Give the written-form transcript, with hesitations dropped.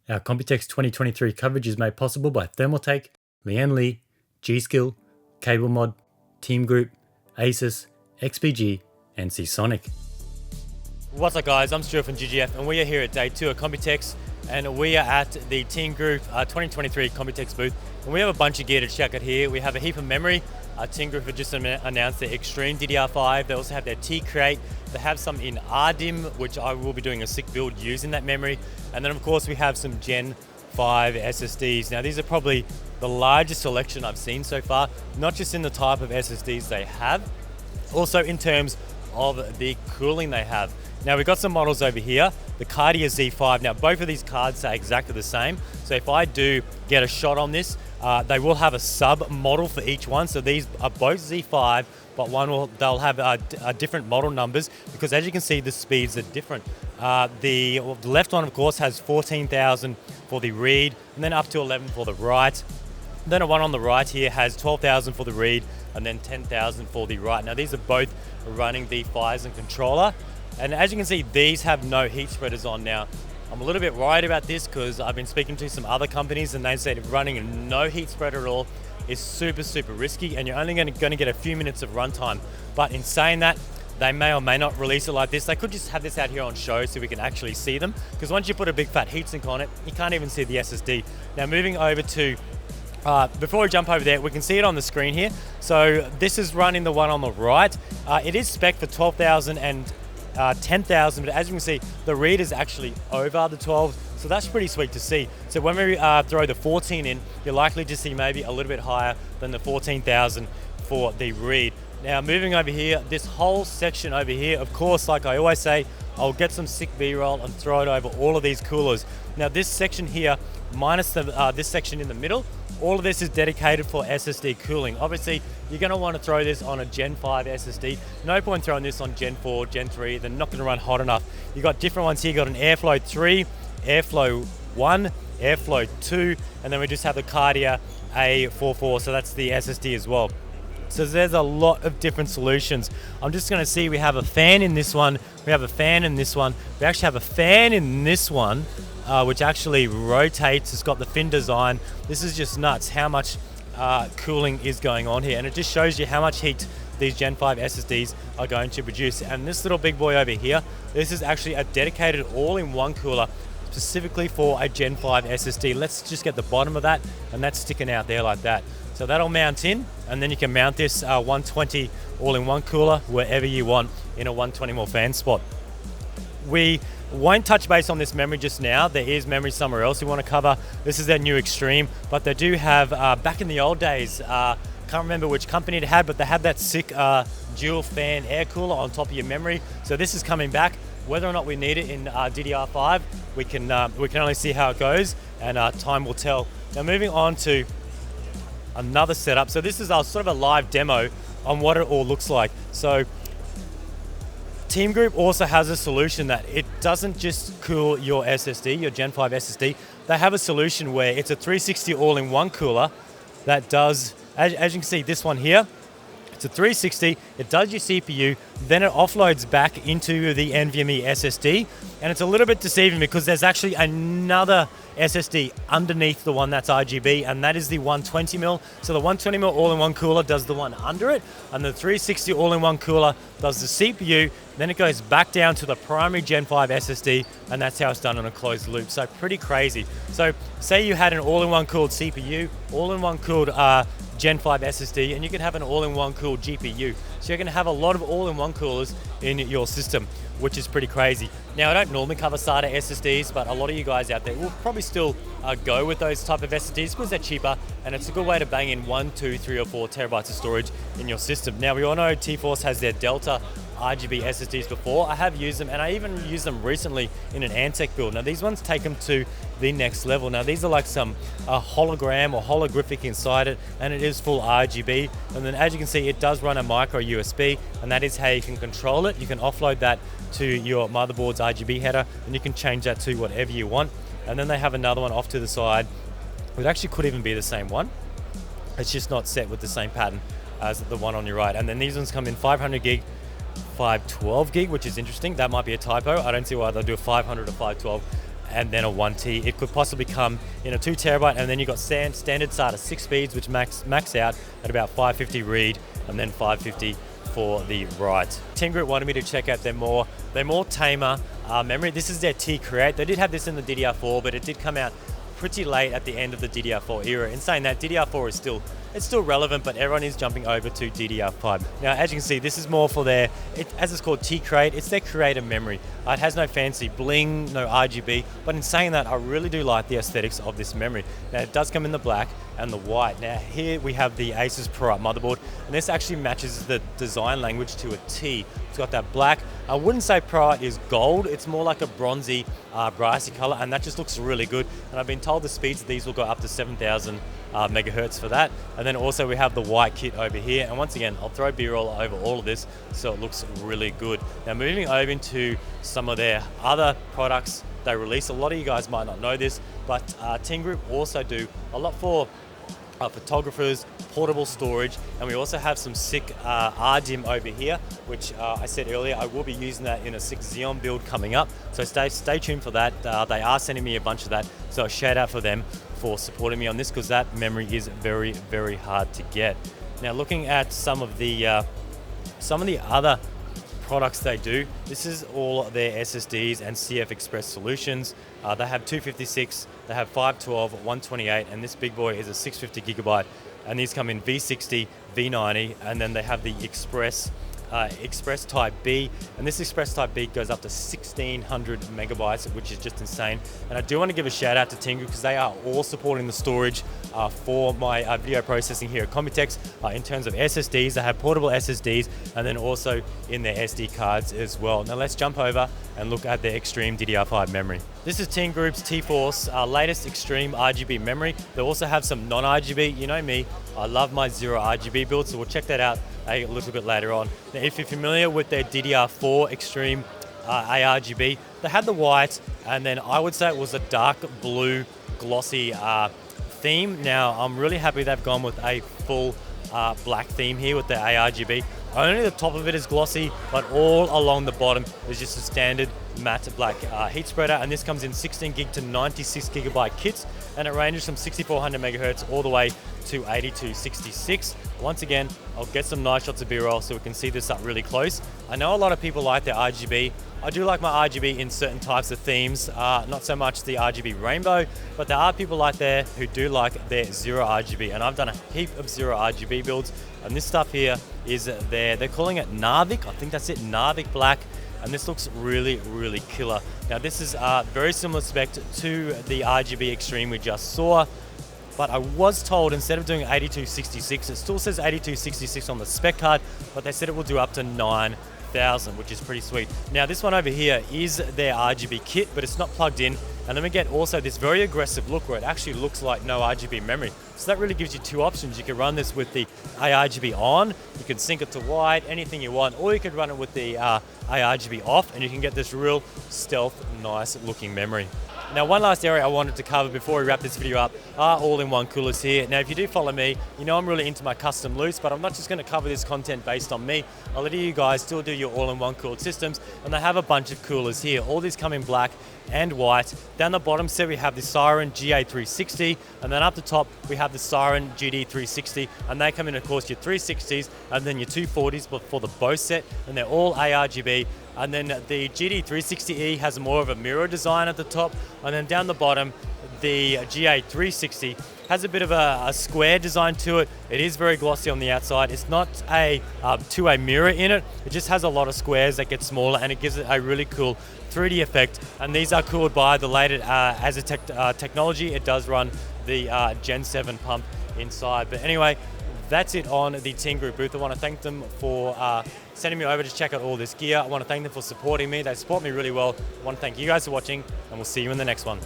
Our Computex 2023 coverage is made possible by Thermaltake, Leanne Lee, G-Skill, CableMod, Team Group, Asus, XPG, and Seasonic. What's up guys, I'm Stuart from GGF and we are here at day 2 of Computex and we are at the Team Group 2023 Computex booth and we have a bunch of gear to check out here. We have a heap of memory. Team Group have just announced their Extreme DDR5. They also have their T-Create. They have some in RDIMM, which I will be doing a sick build using that memory. And then of course we have some Gen5 SSDs. Now these are probably the largest selection I've seen so far, not just in the type of SSDs they have, also in terms of the cooling they have. Now we've got some models over here, the Cardia Z5. Now both of these cards are exactly the same. So if I do get a shot on this, they will have a sub model for each one. So these are both Z5, but they'll have different model numbers because as you can see, the speeds are different. The left one of course has 14,000 for the read and then up to 11 for the write. Then the one on the right here has 12,000 for the read and then 10,000 for the write. Now these are both running the Phison controller. And as you can see, these have no heat spreaders on now. I'm a little bit worried about this because I've been speaking to some other companies and they said running no heat spreader at all is super risky and you're only going to get a few minutes of runtime. But in saying that, they may or may not release it like this. They could just have this out here on show so we can actually see them, because once you put a big fat heatsink on it, you can't even see the SSD. Now moving over to before we jump over there, we can see it on the screen here. So this is running the one on the right. It is spec for 12,000 and 10,000, but as you can see, the read is actually over the 12, so that's pretty sweet to see. So when we throw the 14 in, you're likely to see maybe a little bit higher than the 14,000 for the read. Now moving over here, this whole section over here, of course, like I always say, I'll get some sick B-roll and throw it over all of these coolers. Now this section here, minus this section in the middle, all of this is dedicated for SSD cooling. Obviously, you're going to want to throw this on a Gen5 SSD. No point throwing this on Gen 4, Gen 3. They're not going to run hot enough. You've got different ones here. You've got an Airflow 3, Airflow 1, Airflow 2, and then we just have the Cardia A44, so that's the SSD as well. So there's a lot of different solutions. I'm just going to see, we have a fan in this one, we have a fan in this one, we actually have a fan in this one, which actually rotates. It's got the fin design. This is just nuts how much cooling is going on here, and it just shows you how much heat these Gen5 SSDs are going to produce. And this little big boy over here, this is actually a dedicated all-in-one cooler specifically for a Gen5 SSD. Let's just get the bottom of that, and that's sticking out there like that. So that'll mount in, and then you can mount this 120 all-in-one cooler wherever you want in a 120mm fan spot. We won't touch base on this memory just now. There is memory somewhere else we want to cover. This is their new Extreme, but they do have, back in the old days, can't remember which company it had, but they had that sick dual fan air cooler on top of your memory. So this is coming back. Whether or not we need it in DDR5, we can only see how it goes, and time will tell. Now moving on to another setup. So this is our sort of a live demo on what it all looks like. So Team Group also has a solution that it doesn't just cool your SSD, your Gen5 SSD. They have a solution where it's a 360 all-in-one cooler that does, as you can see, this one here, it's a 360, it does your CPU, then it offloads back into the NVMe SSD, and it's a little bit deceiving because there's actually another SSD underneath the one that's RGB, and that is the 120mm. So the 120mm all-in-one cooler does the one under it, and the 360 all-in-one cooler does the CPU, then it goes back down to the primary Gen5 SSD, and that's how it's done on a closed loop. So pretty crazy. So say you had an all-in-one cooled CPU, all-in-one cooled Gen5 SSD, and you can have an all-in-one cooled GPU. So you're going to have a lot of all-in-one coolers in your system, which is pretty crazy. Now, I don't normally cover SATA SSDs, but a lot of you guys out there will probably still go with those type of SSDs because they're cheaper, and it's a good way to bang in 1, 2, 3, or 4 terabytes of storage in your system. Now, we all know TForce has their Delta RGB SSDs before. I have used them, and I even used them recently in an Antec build. Now these ones take them to the next level. Now these are like some hologram or holographic inside it, and it is full RGB. And then as you can see, it does run a micro USB, and that is how you can control it. You can offload that to your motherboard's RGB header, and you can change that to whatever you want. And then they have another one off to the side. It actually could even be the same one. It's just not set with the same pattern as the one on your right. And then these ones come in 500 gig, 512 gig, which is interesting. That might be a typo. I don't see why they'll do a 500 or 512. and then a 1T. It could possibly come in a 2TB, and then you've got standard SATA 6 speeds, which max out at about 550 read, and then 550 for the write. Team Group wanted me to check out their more tamer memory. This is their T-Create. They did have this in the DDR4, but it did come out pretty late at the end of the DDR4 era. In saying that, DDR4 is still relevant, but everyone is jumping over to DDR5. Now, as you can see, this is more for as it's called T-Create, it's their creator memory. It has no fancy bling, no RGB, but in saying that, I really do like the aesthetics of this memory. Now, it does come in the black and the white. Now, here we have the Asus ProUp motherboard, and this actually matches the design language to a T. It's got that black. I wouldn't say ProUp is gold, it's more like a bronzy, brassy color, and that just looks really good. And I've been told the speeds of these will go up to 7,000 megahertz for that. And then also we have the white kit over here. And once again, I'll throw B-roll over all of this so it looks really good. Now, moving over into some of their other products they release. A lot of you guys might not know this, but Team Group also do a lot for photographers, portable storage, and we also have some sick RDIMM over here, which I said earlier, I will be using that in a 6 Xeon build coming up. So stay tuned for that. They are sending me a bunch of that, so a shout out for them for supporting me on this, because that memory is very, very hard to get. Now, looking at some of the other products they do, this is all their SSDs and CF Express solutions. They have 256, they have 512, 128, and this big boy is a 650 gigabyte. And these come in V60, V90, and then they have the Express Type B, and this Express Type B goes up to 1600 megabytes, which is just insane. And I do want to give a shout out to Tingu, because they are all supporting the storage for my video processing here at Computex. In terms of SSDs, they have portable SSDs, and then also in their SD cards as well. Now let's jump over and look at their Extreme DDR5 memory. This is Team Group's TForce latest Extreme RGB memory. They also have some non-RGB. You know me, I love my 0 RGB build, so we'll check that out a little bit later on. Now, if you're familiar with their DDR4 Extreme ARGB, they had the white, and then I would say it was a dark blue glossy theme. Now, I'm really happy they've gone with a full black theme here with the ARGB. Only the top of it is glossy, but all along the bottom is just a standard matte black heat spreader, and this comes in 16 gig to 96 gigabyte kits, and it ranges from 6400 megahertz all the way to 8266. Once again, I'll get some nice shots of B-roll so we can see this up really close. I know a lot of people like their RGB. I do like my RGB in certain types of themes, not so much the RGB rainbow, but there are people out there who do like their 0 RGB, and I've done a heap of 0 RGB builds, and this stuff here is they're calling it Narvik. I think that's it, Narvik Black. And this looks really, really killer. Now, this is very similar spec to the RGB Extreme we just saw, but I was told instead of doing 8266, it still says 8266 on the spec card, but they said it will do up to 9,000, which is pretty sweet. Now, this one over here is their RGB kit, but it's not plugged in. And then we get also this very aggressive look where it actually looks like no RGB memory. So that really gives you two options. You can run this with the ARGB on, you can sync it to white, anything you want, or you could run it with the ARGB off, and you can get this real stealth, nice looking memory. Now, one last area I wanted to cover before we wrap this video up are all-in-one coolers here. Now, if you do follow me, you know I'm really into my custom loops, but I'm not just going to cover this content based on me. A lot of you guys still do your all-in-one cooled systems, and they have a bunch of coolers here. All these come in black and white. Down the bottom set we have the Siren GA360, and then up the top we have the Siren GD360, and they come in, of course, your 360s and then your 240s for the Bose set, and they're all ARGB. And then the GD360E has more of a mirror design at the top, and then down the bottom the GA360 has a bit of a square design to it. It is very glossy on the outside. It's not a two-way mirror in it. It just has a lot of squares that get smaller, and it gives it a really cool 3D effect. And these are cooled by the latest technology. It does run the Gen5 pump inside. But anyway, that's it on the Team Group booth. I want to thank them for sending me over to check out all this gear. I want to thank them for supporting me. They support me really well. I want to thank you guys for watching, and we'll see you in the next one.